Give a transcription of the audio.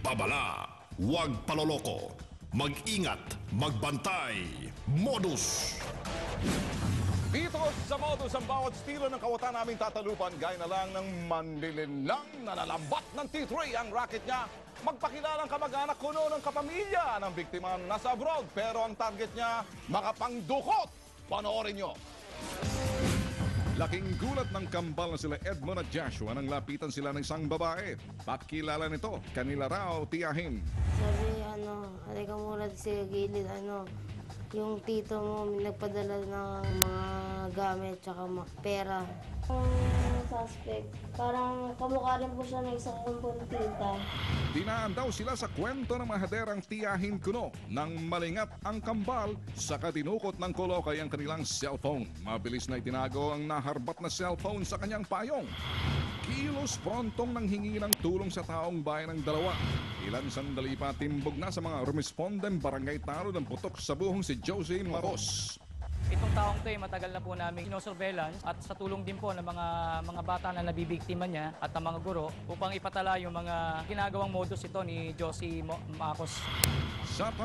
pabala, huwag paloloko. Mag-ingat, magbantay, Modus! Dito sa Modus, ang bawat estilo ng kawatan naming tatalupan, gaya na lang ng manlilinlang na nalambat ng T3 ang racket niya. Magpakilalang kamag-anak kuno ng kapamilya ng biktima nasa abroad. Pero ang target niya, makapangdukot. Panoorin nyo. Laking gulat ng kambal na sila Edmond at Joshua nang lapitan sila ng isang babae. Pakilala nito, kanila raw tiyahin. Sabi, halika muna sa gilid, yung tito mo nagpadala ng mga gamit tsaka pera. Yung suspect, parang kamukha rin po siya ng isang kumpultita. Dinaan daw sila sa kwento ng mahaderang tiyahin kuno nang malingat ang kambal sa katinukot ng kolokay ang kanilang cellphone. Mabilis na itinago ang naharbat na cellphone sa kanyang payong. Kilos prontong nang hingi ng tulong sa taong bayan ng dalawa. Ilan sandali pa timbog na sa mga respondent barangay talo ng putok sa buhong si Josie Maros. Itong taong ito ay matagal na po namin sinosurveillance at sa tulong din po ng mga bata na nabibiktima niya at ng mga guro upang ipatala yung mga ginagawang modus ito ni Josie Maros. Sa